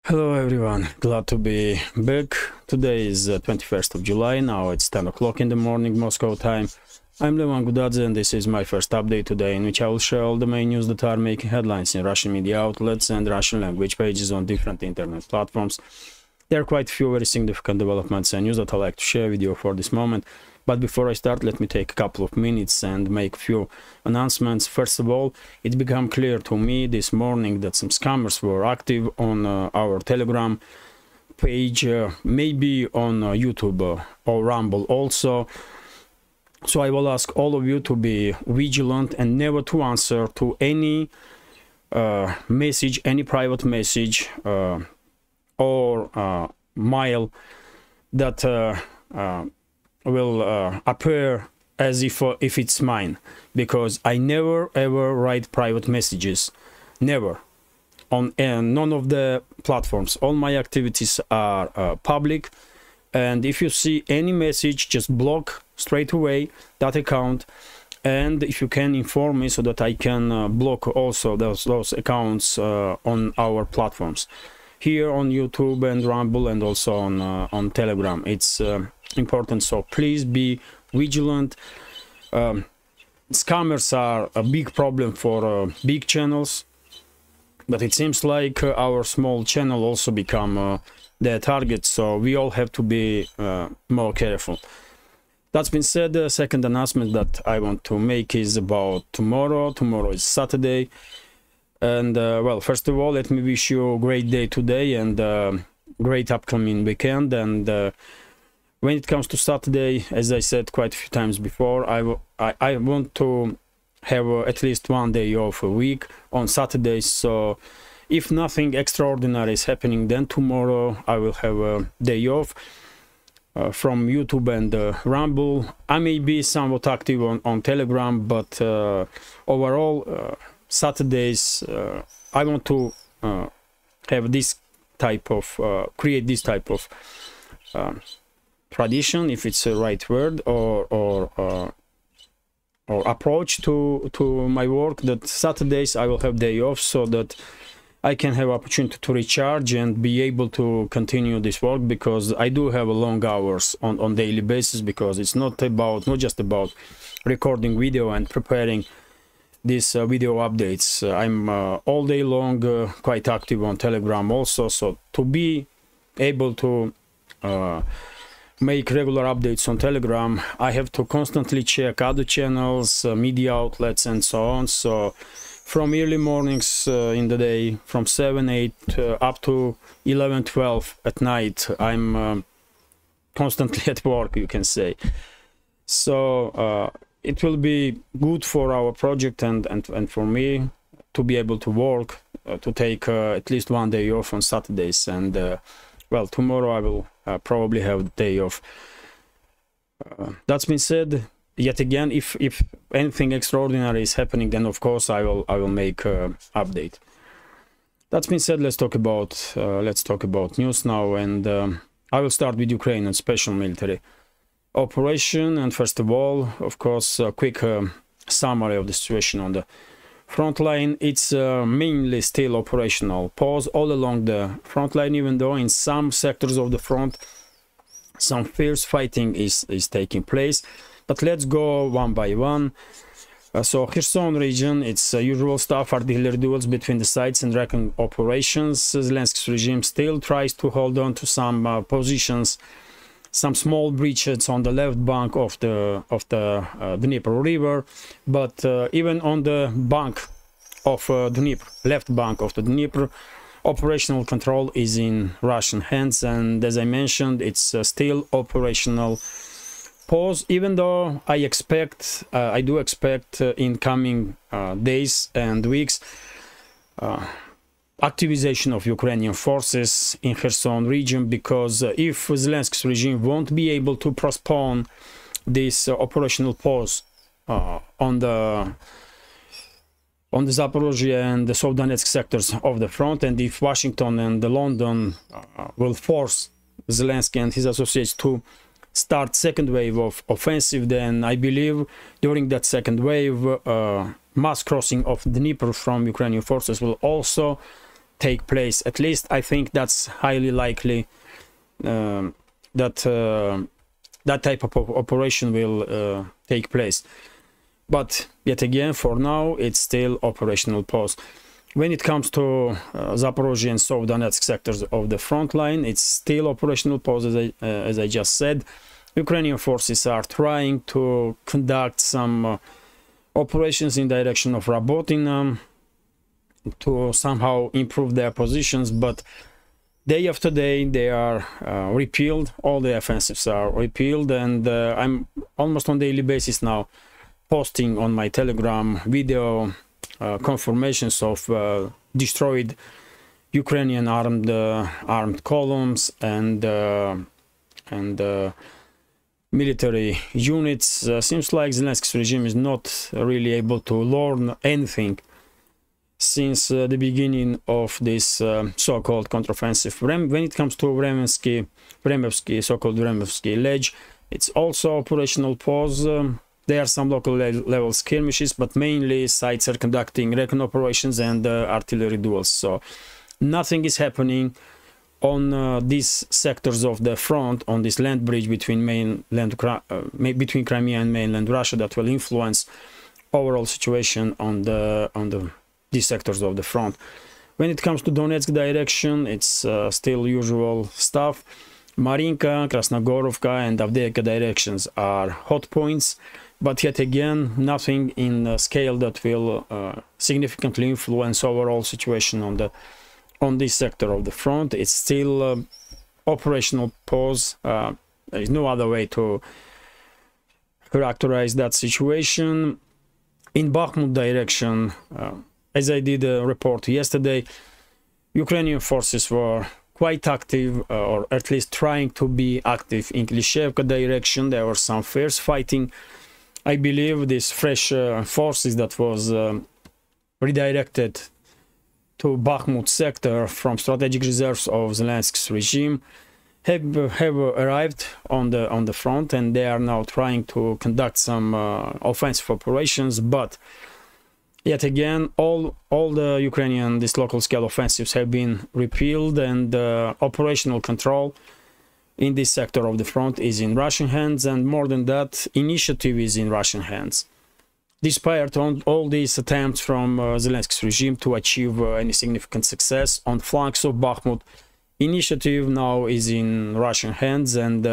Hello everyone, glad to be back. Today is 21st of July, now it's 10 o'clock in the morning Moscow time. I'm Levan Gudadze and this is my first update today, in which I will share all the main news that are making headlines in Russian media outlets and Russian language pages on different internet platforms. There are quite a few very significant developments and news that I'd like to share with you for this moment. But before I start, let me take a couple of minutes and make a few announcements. First of all, it became clear to me this morning that some scammers were active on our Telegram page, maybe on YouTube or Rumble also. So I will ask all of you to be vigilant and never to answer to any message, any private message or mail that will appear as if it's mine, because I never ever write private messages, never, on none of the platforms. All my activities are public, and if you see any message, just block straight away that account. And if you can inform me so that I can block also those accounts on our platforms here on YouTube and Rumble, and also on Telegram. It's important, so please be vigilant. Scammers are a big problem for big channels, but it seems like our small channel also become their target, so we all have to be more careful. That's been said, the second announcement that I want to make is about tomorrow. Tomorrow is Saturday. And well, first of all, let me wish you a great day today and great upcoming weekend. And when it comes to Saturday, as I said quite a few times before, I want to have at least one day off a week on Saturdays. So if nothing extraordinary is happening, then tomorrow I will have a day off from YouTube and Rumble. I may be somewhat active on Telegram, but overall, Saturdays I want to have this type of create this type of tradition, if it's the right word, or approach to my work, that Saturdays I will have day off, so that I can have opportunity to recharge and be able to continue this work, because I do have long hours on daily basis, because it's not just about recording video and preparing these video updates. I'm all day long quite active on Telegram also, so to be able to make regular updates on Telegram, I have to constantly check other channels, media outlets and so on. So from early mornings in the day, from 7, 8 up to 11, 12 at night, I'm constantly at work, you can say. So it will be good for our project and for me to be able to work, to take at least one day off on Saturdays. And well, tomorrow I will probably have a day off. That's been said, yet again, if anything extraordinary is happening, then of course I will make an update. That's been said, let's talk about news now, and I will start with Ukrainian special military operation. And first of all, of course, a quick summary of the situation on the front line. It's mainly still operational pause all along the front line, even though in some sectors of the front some fierce fighting is taking place. But let's go one by one. So Kherson region, it's usual stuff, artillery duels between the sides and recon operations. Zelensky's regime still tries to hold on to some positions, some small breaches on the left bank of the Dnieper River, but even on the bank of Dnieper, left bank of the Dnieper, operational control is in Russian hands, and as I mentioned, it's still operational pause, even though I do expect in coming days and weeks activization of Ukrainian forces in Kherson region, because if Zelensky's regime won't be able to postpone this operational pause on the Zaporozhye and the South Donetsk sectors of the front, and if Washington and London will force Zelensky and his associates to start second wave of offensive, then I believe during that second wave mass crossing of Dnieper from Ukrainian forces will also take place. At least I think that's highly likely that that type of operation will take place. But yet again, for now, it's still operational pause. When it comes to Zaporozhye and South Donetsk sectors of the front line, it's still operational pause, as I just said. Ukrainian forces are trying to conduct some operations in direction of Rabotina to somehow improve their positions, but day after day they are repealed. All the offensives are repealed, and I'm almost on daily basis now posting on my Telegram video confirmations of destroyed Ukrainian armed columns and military units. Seems like Zelensky's regime is not really able to learn anything since the beginning of this so-called counteroffensive. When it comes to Vremevsky, so-called Vremevsky Ledge, it's also operational pause. There are some local level skirmishes, but mainly sites are conducting recon operations and artillery duels. So nothing is happening on these sectors of the front, on this land bridge between between Crimea and mainland Russia, that will influence overall situation on these sectors of the front. When it comes to Donetsk direction, it's still usual stuff. Marinka, Krasnogorovka and Avdiivka directions are hot points, but yet again, nothing in a scale that will significantly influence overall situation on this sector of the front. It's still operational pause. There is no other way to characterize that situation. In Bakhmut direction, as I did a report yesterday, Ukrainian forces were quite active, or at least trying to be active in Klishevka direction. There was some fierce fighting. I believe these fresh forces that was redirected to Bakhmut sector from strategic reserves of Zelensky's regime have arrived on the front, and they are now trying to conduct some offensive operations. But yet again, all the Ukrainian local scale offensives have been repealed, and operational control in this sector of the front is in Russian hands, and more than that, initiative is in Russian hands. Despite all these attempts from Zelensky's regime to achieve any significant success on flanks of Bakhmut, initiative now is in Russian hands, and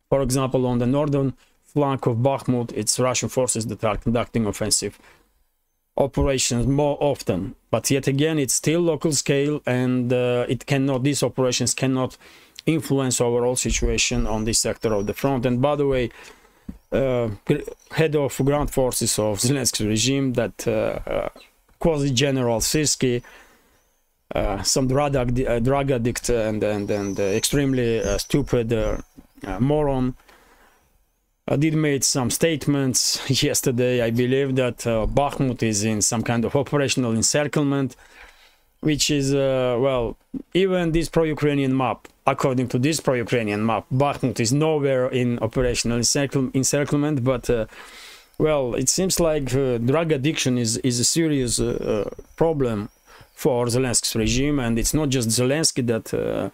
for example, on the northern flank of Bakhmut, it's Russian forces that are conducting offensive operations more often. But yet again, it's still local scale, and these operations cannot influence overall situation on this sector of the front. And by the way, head of ground forces of Zelensky's regime, that quasi-general Syrskyi, some drug addict and extremely stupid moron, did made some statements yesterday. I believe that Bakhmut is in some kind of operational encirclement, which is, well, even this pro-Ukrainian map, according to this pro-Ukrainian map, Bakhmut is nowhere in operational encirclement, but, well, it seems like drug addiction is a serious problem for Zelensky's regime, and it's not just Zelensky that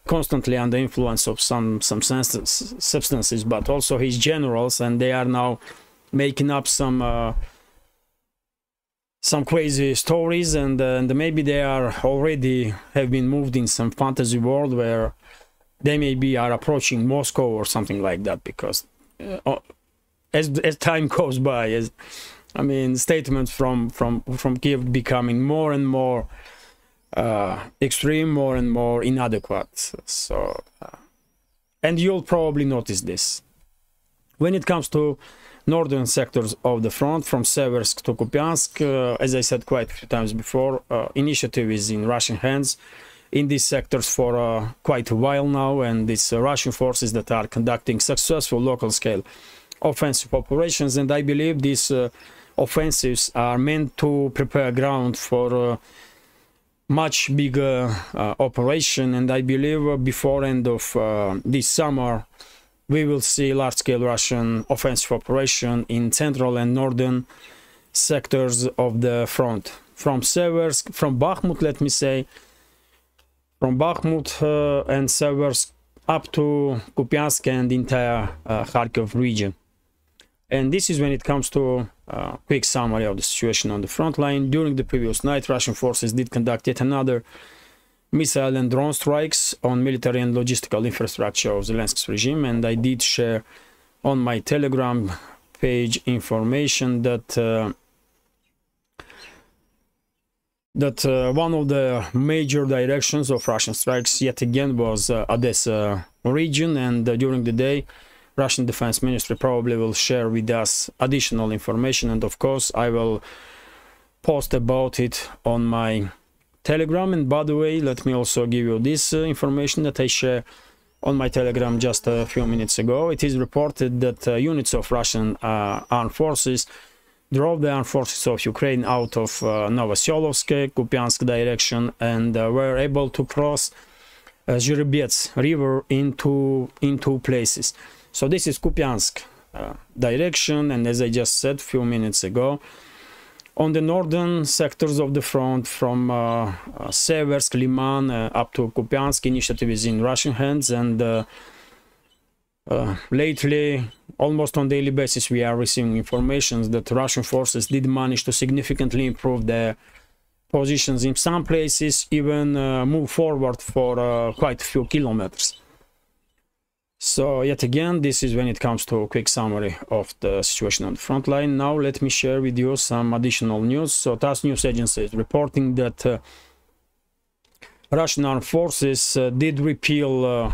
constantly under influence of some substances, but also his generals, and they are now making up some crazy stories, and maybe they are already have been moved in some fantasy world where they maybe are approaching Moscow or something like that, because as time goes by, I mean, statements from Kiev becoming more and more extreme, more and more inadequate. So, and you'll probably notice this. When it comes to northern sectors of the front, from Seversk to Kupiansk, as I said quite a few times before, initiative is in Russian hands in these sectors for quite a while now, and it's Russian forces that are conducting successful local scale offensive operations, and I believe these offensives are meant to prepare ground for much bigger operation, and I believe before end of this summer we will see large-scale Russian offensive operation in central and northern sectors of the front. from Seversk, from Bakhmut, let me say, from Bakhmut and Seversk up to Kupiansk and entire Kharkov region. And this is when it comes to quick summary of the situation on the front line. During the previous night, Russian forces did conduct yet another missile and drone strikes on military and logistical infrastructure of Zelensky's regime, and I did share on my Telegram page information that one of the major directions of Russian strikes yet again was Odessa region, and during the day Russian Defense Ministry probably will share with us additional information, and of course I will post about it on my Telegram. And by the way, let me also give you this information that I share on my Telegram just a few minutes ago. It is reported that units of Russian armed forces drove the armed forces of Ukraine out of Novoselovsk, Kupiansk direction, and were able to cross Zherebets river in two places. So this is Kupiansk direction, and as I just said a few minutes ago, on the northern sectors of the front, from Seversk, Liman up to Kupiansk, initiative is in Russian hands, and lately, almost on daily basis, we are receiving information that Russian forces did manage to significantly improve their positions in some places, even move forward for quite a few kilometers. So yet again, this is when it comes to a quick summary of the situation on the front line. Now let me share with you some additional news. So TASS news agency is reporting that Russian armed forces did repeal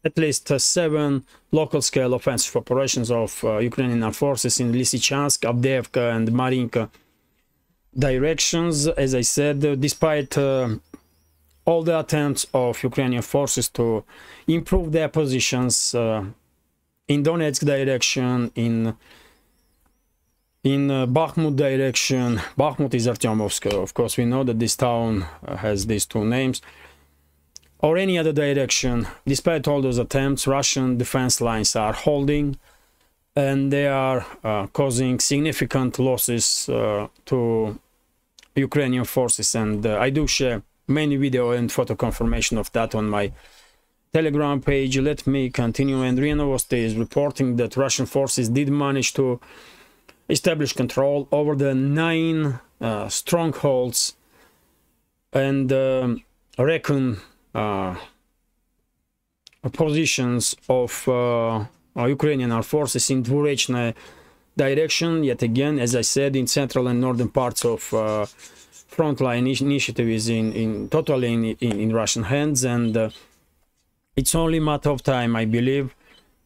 at least 7 local-scale offensive operations of Ukrainian armed forces in Lysychansk, Avdiivka and Marinka directions. As I said, despite all the attempts of Ukrainian forces to improve their positions in Donetsk direction, in Bakhmut direction. Bakhmut is Artyomovsk, of course we know that this town has these two names, or any other direction. Despite all those attempts, Russian defense lines are holding, and they are causing significant losses to Ukrainian forces, and I do share many video and photo confirmation of that on my Telegram page. Let me continue. And RIA Novosti is reporting that Russian forces did manage to establish control over the 9 strongholds and reckon positions of Ukrainian armed forces in Dvorechne direction. Yet again, as I said, in central and northern parts of frontline initiative is totally in Russian hands, and it's only a matter of time, I believe,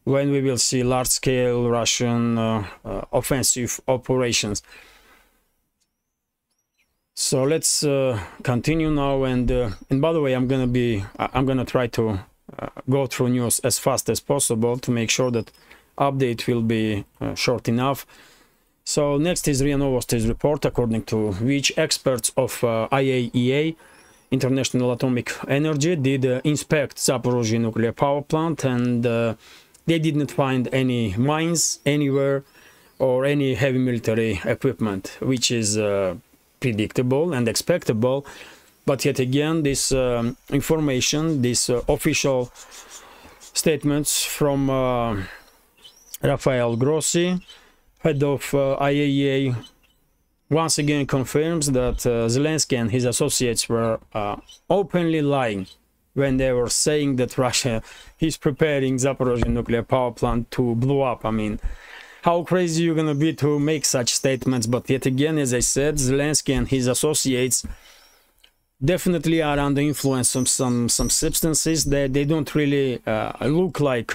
when we will see large-scale Russian offensive operations. So let's continue now, and by the way, I'm gonna try to go through news as fast as possible to make sure that update will be short enough. So next is RIA Novosti's report, according to which experts of IAEA, International Atomic Energy, did inspect Zaporozhye nuclear power plant, and they did not find any mines anywhere or any heavy military equipment, which is predictable and expectable. But yet again, this information, these official statements from Rafael Grossi, head of IAEA, once again confirms that Zelensky and his associates were openly lying when they were saying that Russia is preparing Zaporozhye nuclear power plant to blow up. I mean, how crazy you're gonna be to make such statements? But yet again, as I said, Zelensky and his associates definitely are under influence of some substances that they don't really look like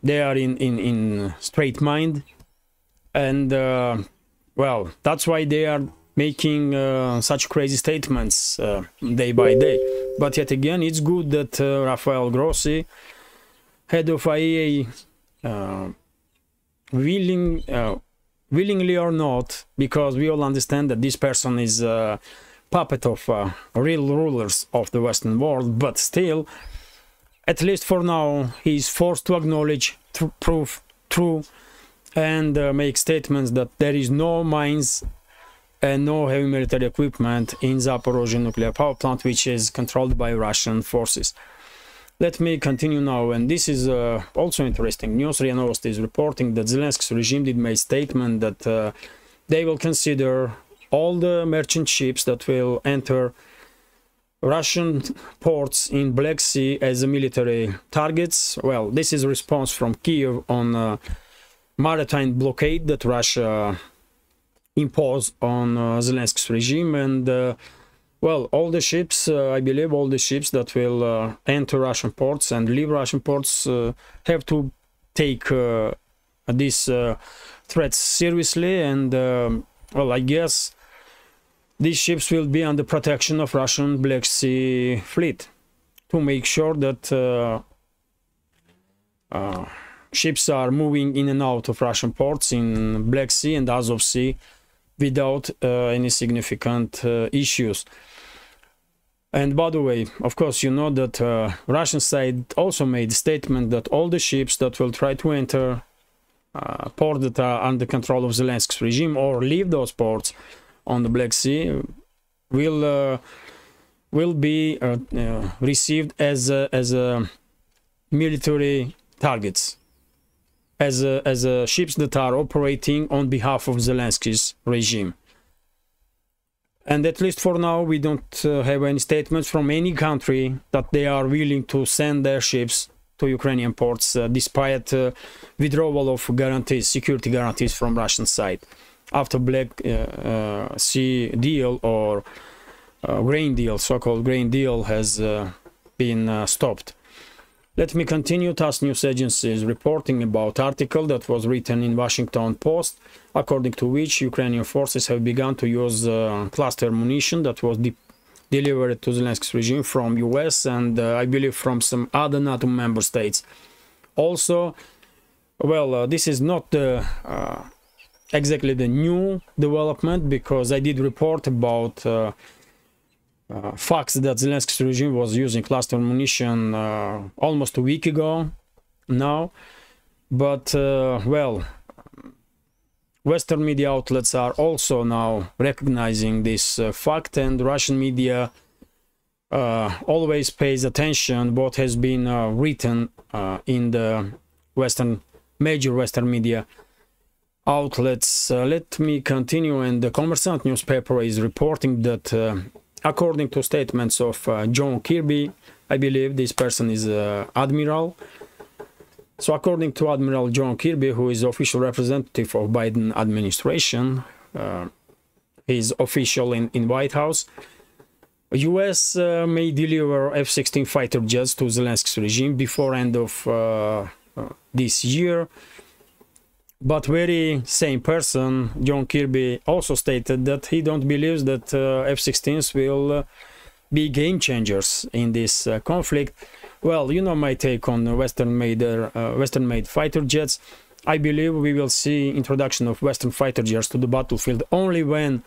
they are in straight mind, and well, that's why they are making such crazy statements day by day. But yet again, it's good that Rafael Grossi, head of IAEA, willingly or not, because we all understand that this person is a puppet of real rulers of the Western world, but still, at least for now, he is forced to acknowledge, prove true and make statements that there is no mines and no heavy military equipment in Zaporozhye nuclear power plant, which is controlled by Russian forces. Let me continue now, and this is also interesting news. RIA Novosti is reporting that Zelensky's regime did make a statement that they will consider all the merchant ships that will enter Russian ports in Black Sea as military targets. Well, this is a response from Kiev on maritime blockade that Russia imposed on Zelensky's regime, and well, all the ships, I believe all the ships that will enter Russian ports and leave Russian ports have to take these threats seriously, and well, I guess these ships will be under protection of Russian Black Sea fleet to make sure that ships are moving in and out of Russian ports in Black Sea and Azov Sea without any significant issues. And by the way, of course, you know that Russian side also made a statement that all the ships that will try to enter ports that are under control of Zelensky's regime or leave those ports on the Black Sea will be received as military targets, as ships that are operating on behalf of Zelensky's regime. And at least for now, we don't have any statements from any country that they are willing to send their ships to Ukrainian ports, despite withdrawal of guarantees, security guarantees from Russian side, after Black Sea deal or grain deal, so-called grain deal, has been stopped. Let me continue. TASS news agency is reporting about article that was written in Washington Post, according to which Ukrainian forces have begun to use cluster munition that was delivered to Zelensky's regime from US and I believe from some other NATO member states. Also, well, this is not exactly the new development, because I did report about facts that Zelensky's regime was using cluster munition almost a week ago now, but well, Western media outlets are also now recognizing this fact, and Russian media always pays attention what has been written in the major Western media outlets. Let me continue, and the Kommersant newspaper is reporting that according to statements of John Kirby, I believe this person is admiral. So according to Admiral John Kirby, who is official representative of Biden administration, he's official in White House, US may deliver F-16 fighter jets to Zelensky's regime before end of this year. But very same person, John Kirby, also stated that he don't believe that F-16s will be game changers in this conflict. Well, you know my take on Western-made fighter jets. I believe we will see introduction of Western fighter jets to the battlefield only when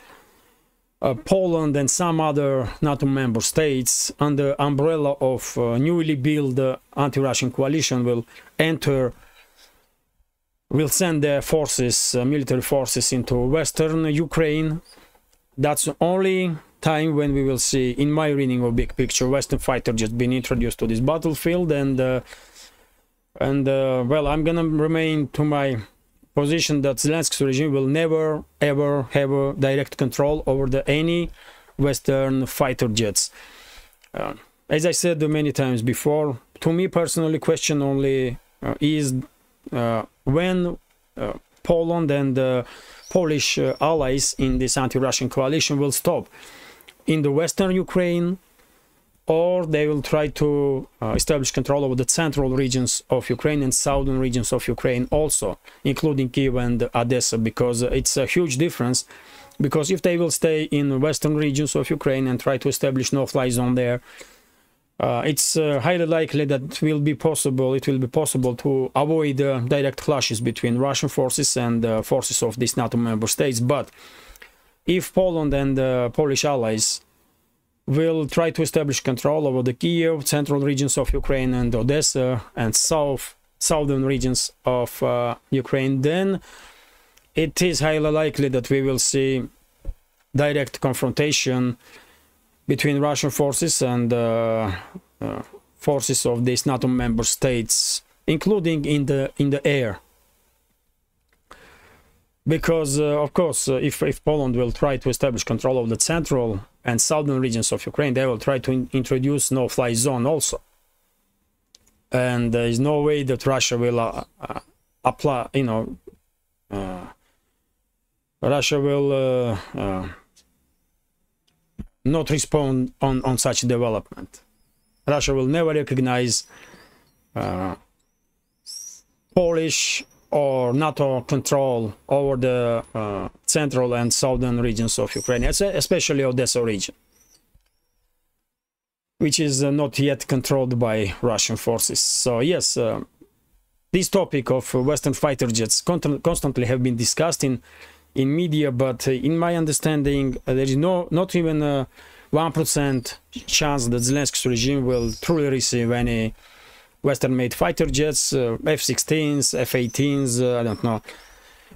Poland and some other NATO member states, under umbrella of newly built anti-Russian coalition, will send their forces, military forces, into Western Ukraine. That's the only time when we will see, in my reading of big picture, Western fighter jets being introduced to this battlefield. And well, I'm gonna remain to my position that Zelensky's regime will never ever have a direct control over any Western fighter jets. As I said many times before, to me personally, question only is when Poland and Polish allies in this anti-Russian coalition will stop in the Western Ukraine, or they will try to establish control over the central regions of Ukraine and southern regions of Ukraine also, including Kyiv and Odessa, because it's a huge difference. Because if they will stay in the western regions of Ukraine and try to establish no-fly zone there, it's highly likely that it will be possible to avoid direct clashes between Russian forces and forces of these NATO member states. But if Poland and Polish allies will try to establish control over the Kiev, central regions of Ukraine and Odessa and southern regions of Ukraine, then it is highly likely that we will see direct confrontation between Russian forces and forces of these NATO member states, including in the air. Because, of course, if Poland will try to establish control of the central and southern regions of Ukraine, they will try to introduce no-fly zone also. And there is no way that Russia will apply, Russia will not respond on such development. Russia will never recognize Polish or NATO control over the central and southern regions of Ukraine, especially Odessa region, which is not yet controlled by Russian forces. So yes, this topic of Western fighter jets constantly have been discussed in media, but in my understanding, there is not even a 1% chance that Zelensky's regime will truly receive any Western-made fighter jets, F-16s, F-18s, I don't know,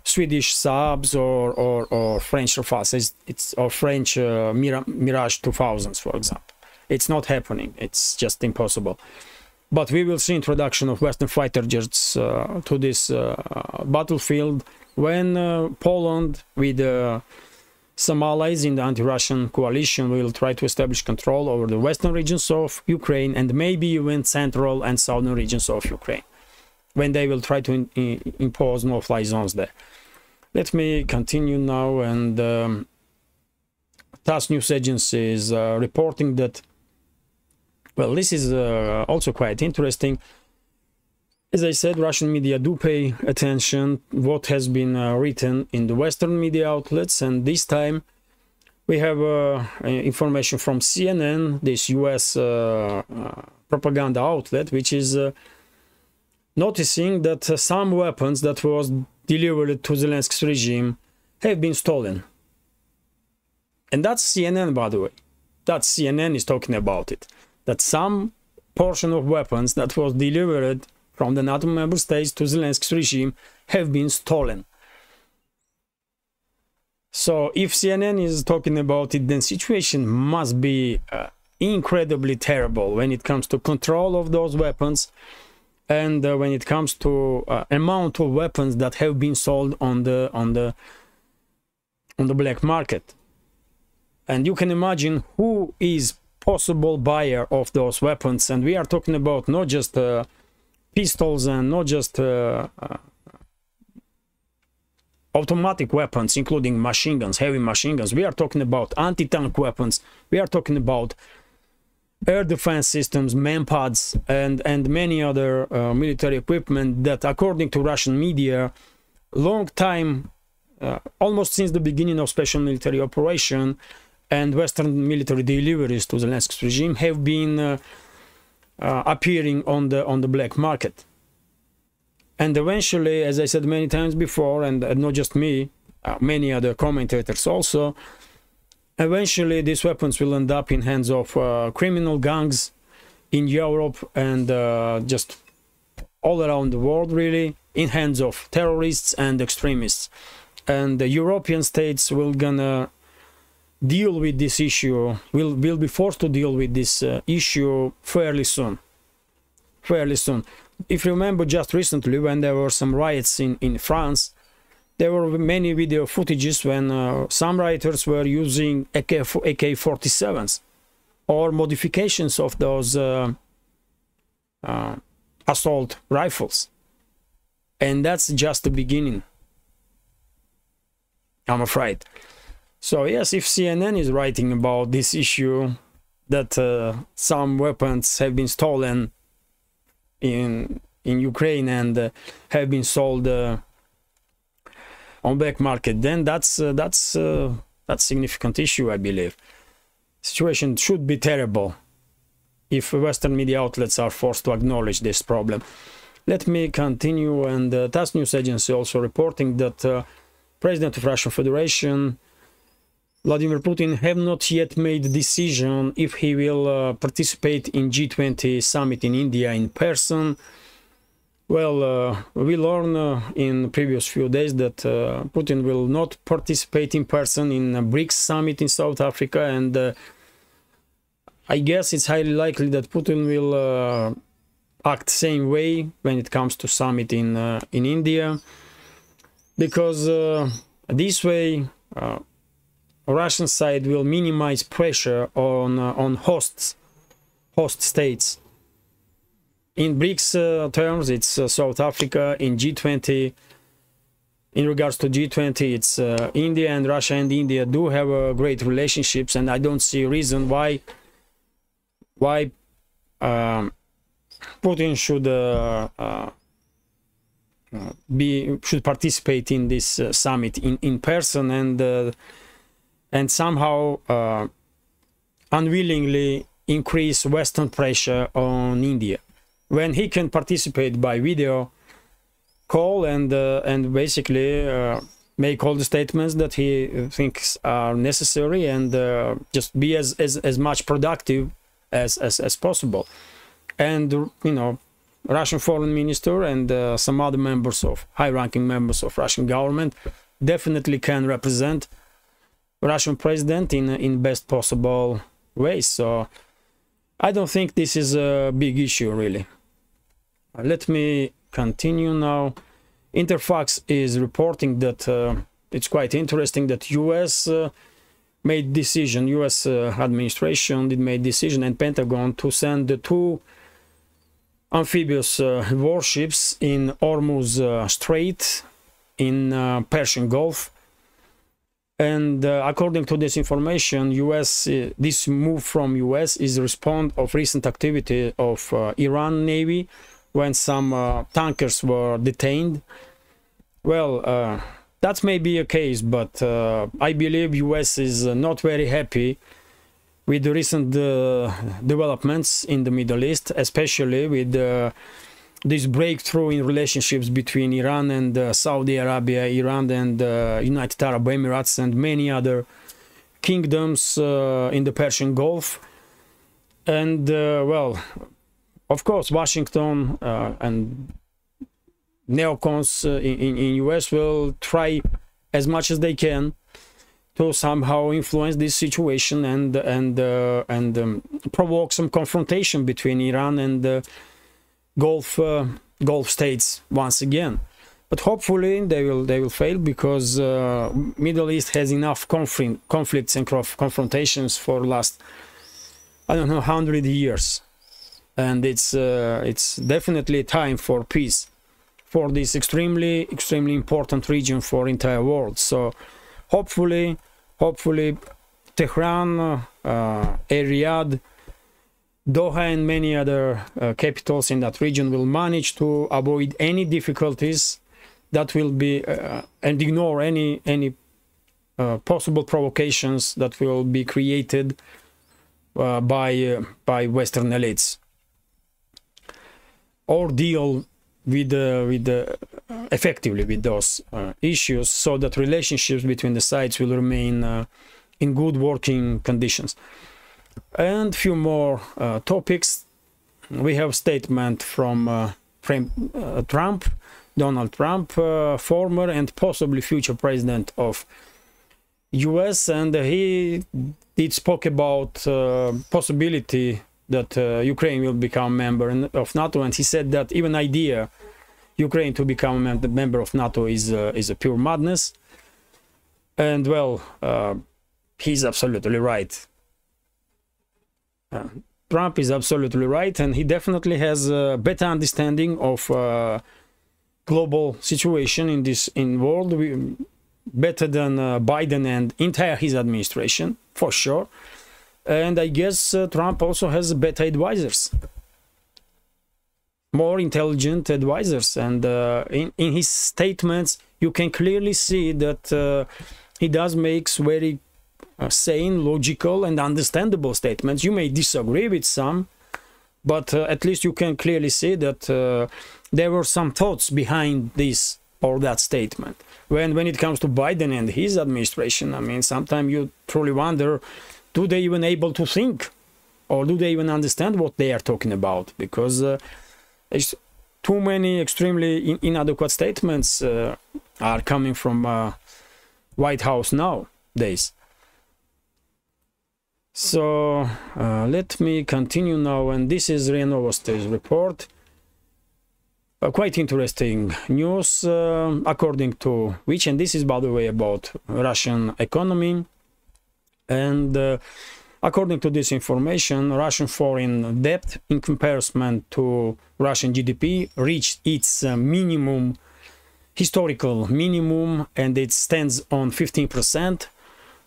Swedish Saabs or French Rafales, or French Mirage 2000s, for example. It's not happening. It's just impossible. But we will see introduction of Western fighter jets to this battlefield when Poland, with some allies in the anti-Russian coalition, will try to establish control over the western regions of Ukraine and maybe even central and southern regions of Ukraine, when they will try to impose no-fly zones there. Let me continue now, and TASS news agency is reporting that, well, this is also quite interesting. As I said, Russian media do pay attention what has been written in the Western media outlets, and this time we have information from CNN, this US propaganda outlet, which is noticing that some weapons that was delivered to Zelensky's regime have been stolen. And that's CNN, by the way. That CNN is talking about it. That some portion of weapons that was delivered from the NATO member states to Zelensky's regime have been stolen. So if CNN is talking about it, then situation must be incredibly terrible when it comes to control of those weapons, and when it comes to amount of weapons that have been sold on the black market. And you can imagine who is possible buyer of those weapons, and we are talking about not just pistols and not just automatic weapons, including machine guns, heavy machine guns. We are talking about anti-tank weapons. We are talking about air defense systems, manpads, and many other military equipment that, according to Russian media, long time, almost since the beginning of special military operation and Western military deliveries to the Zelensky's regime, have been appearing on the black market. And eventually, as I said many times before, and not just me, many other commentators also, eventually these weapons will end up in hands of criminal gangs in Europe and just all around the world, really, in hands of terrorists and extremists. And the European states will gonna deal with this issue, will be forced to deal with this issue fairly soon. If you remember, just recently when there were some riots in France, there were many video footages when some rioters were using AK-47s or modifications of those assault rifles. And that's just the beginning, I'm afraid. So yes, if CNN is writing about this issue, that some weapons have been stolen in Ukraine and have been sold on black market, then that's significant issue, I believe. Situation should be terrible if Western media outlets are forced to acknowledge this problem. Let me continue, and TASS news agency also reporting that President of Russian Federation Vladimir Putin have not yet made a decision if he will participate in G20 summit in India in person. Well, we learned in previous few days that Putin will not participate in person in a BRICS summit in South Africa, and I guess it's highly likely that Putin will act same way when it comes to summit in India, because this way Russian side will minimize pressure on host states. In BRICS terms, it's South Africa. In G20, in regards to G20, it's India, and Russia and India do have great relationships, and I don't see a reason why Putin should participate in this summit in person, and somehow unwillingly increase Western pressure on India, when he can participate by video call and basically make all the statements that he thinks are necessary, and just be as much productive as possible. And you know, Russian foreign minister and some other members of high-ranking members of Russian government definitely can represent Russian president in best possible way. So I don't think this is a big issue, really. Let me continue now. Interfax is reporting that it's quite interesting that US made decision, US administration did make decision, and Pentagon, to send the 2 amphibious warships in Hormuz Strait in Persian Gulf. And according to this information, this move from US is a response of recent activity of Iran Navy, when some tankers were detained. Well, that may be a case, but I believe US is not very happy with the recent developments in the Middle East, especially with this breakthrough in relationships between Iran and Saudi Arabia, Iran and United Arab Emirates, and many other kingdoms in the Persian Gulf. And well, of course, Washington and neocons in US will try as much as they can to somehow influence this situation and provoke some confrontation between Iran and Gulf states once again. But hopefully they will fail, because Middle East has enough conflicts and confrontations for last, I don't know, 100 years. And it's definitely time for peace for this extremely important region for entire world. So hopefully Tehran, Riyadh, Doha and many other capitals in that region will manage to avoid any difficulties that will be and ignore any possible provocations that will be created by Western elites, or deal with effectively with those issues, so that relationships between the sides will remain in good working conditions. And few more topics. We have statement from Donald Trump, former and possibly future president of US, and he did spoke about possibility that Ukraine will become a member of NATO, and he said that even idea Ukraine to become a member of NATO is a pure madness. And well, he's absolutely right. Trump is absolutely right, and he definitely has a better understanding of global situation in world, better than Biden and entire his administration, for sure. And I guess Trump also has better advisors, more intelligent advisors, and in his statements you can clearly see that he does make very sane, logical and understandable statements. You may disagree with some, but at least you can clearly see that there were some thoughts behind this or that statement. When it comes to Biden and his administration, I mean, sometimes you truly wonder, do they even able to think, or do they even understand what they are talking about? Because too many extremely inadequate statements are coming from White House nowadays. So let me continue now, and this is RIA Novosti's report. Quite interesting news, according to which, and this is by the way about Russian economy, and according to this information, Russian foreign debt in comparison to Russian GDP reached its historical minimum, and it stands on 15%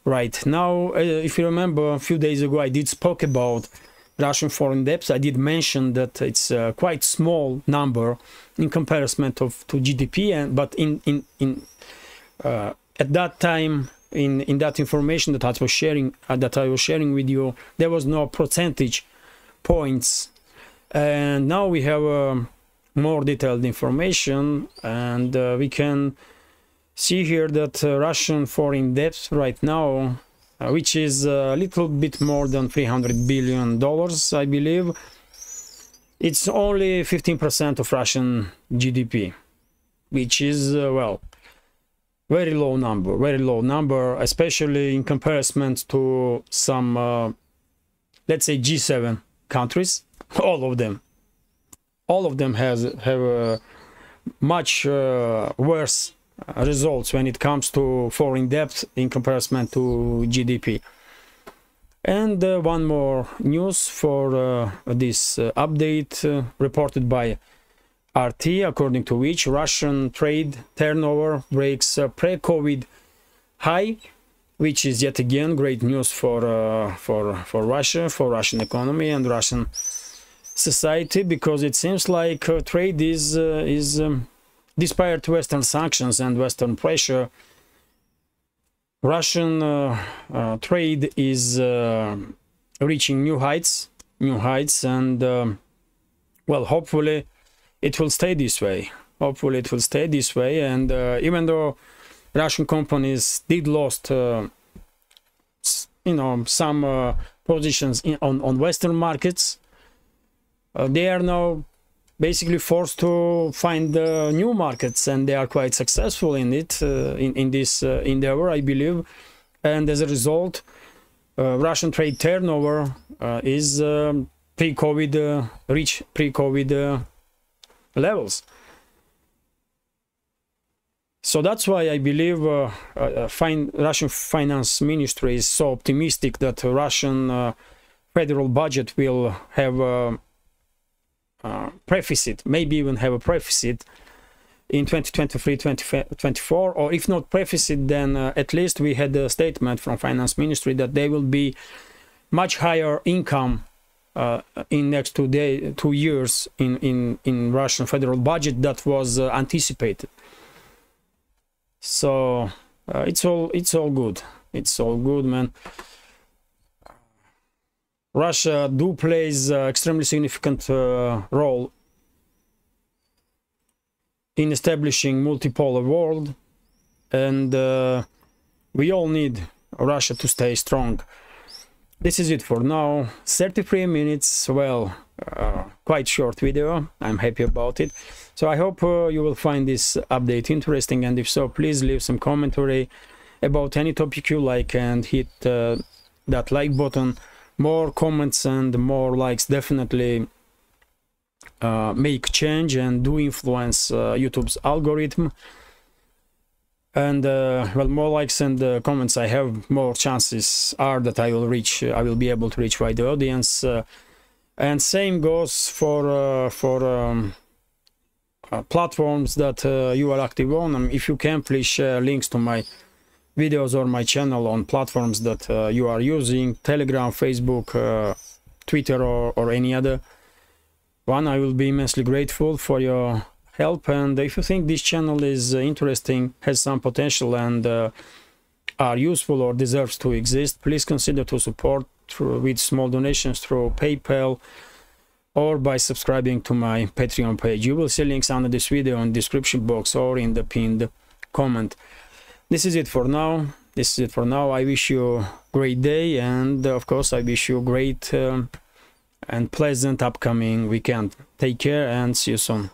right now. If you remember, a few days ago I did spoke about Russian foreign debts. I did mention that it's a quite small number in comparison to GDP, but at that time, in that information that I was sharing with you, there was no percentage points, and now we have more detailed information, and we can see here that Russian foreign debt right now, which is a little bit more than $300 billion, I believe, it's only 15% of Russian GDP, which is well, very low number, especially in comparison to some let's say G7 countries. All of them have much worse results when it comes to foreign debt in comparison to GDP. And one more news for this update reported by RT, according to which Russian trade turnover breaks pre-COVID high, which is yet again great news for Russia, for Russian economy and Russian society, because it seems like trade is despite Western sanctions and Western pressure, Russian trade is reaching new heights, and well, hopefully it will stay this way. And even though Russian companies did lost, some positions on Western markets, they are now basically forced to find new markets, and they are quite successful in it, in this endeavor, I believe. And as a result, Russian trade turnover is pre-COVID, reach pre-COVID levels. So that's why I believe Russian finance ministry is so optimistic that Russian federal budget will have deficit, maybe even have a deficit in 2023-2024, or if not deficit, then at least we had a statement from finance ministry that there will be much higher income in next 2 years in Russian federal budget that was anticipated. So it's all good. It's all good, man. Russia plays extremely significant role in establishing multipolar world, and we all need Russia to stay strong. This is it for now. 33 minutes, well, quite short video. I'm happy about it. So I hope you will find this update interesting, and if so, please leave some commentary about any topic you like and hit that like button. More comments and more likes definitely make change and do influence YouTube's algorithm. And well, more likes and comments I have, more chances are that I will be able to reach wider audience. And same goes for platforms that you are active on. If you can, please share links to my videos or my channel on platforms that you are using, Telegram, Facebook, Twitter, or any other one. I will be immensely grateful for your help, and if you think this channel is interesting, has some potential, and are useful or deserves to exist, please consider to support with small donations through PayPal or by subscribing to my Patreon page. You will see links under this video in the description box or in the pinned comment. This is it for now. I wish you a great day, and of course I wish you a great and pleasant upcoming weekend. Take care and see you soon.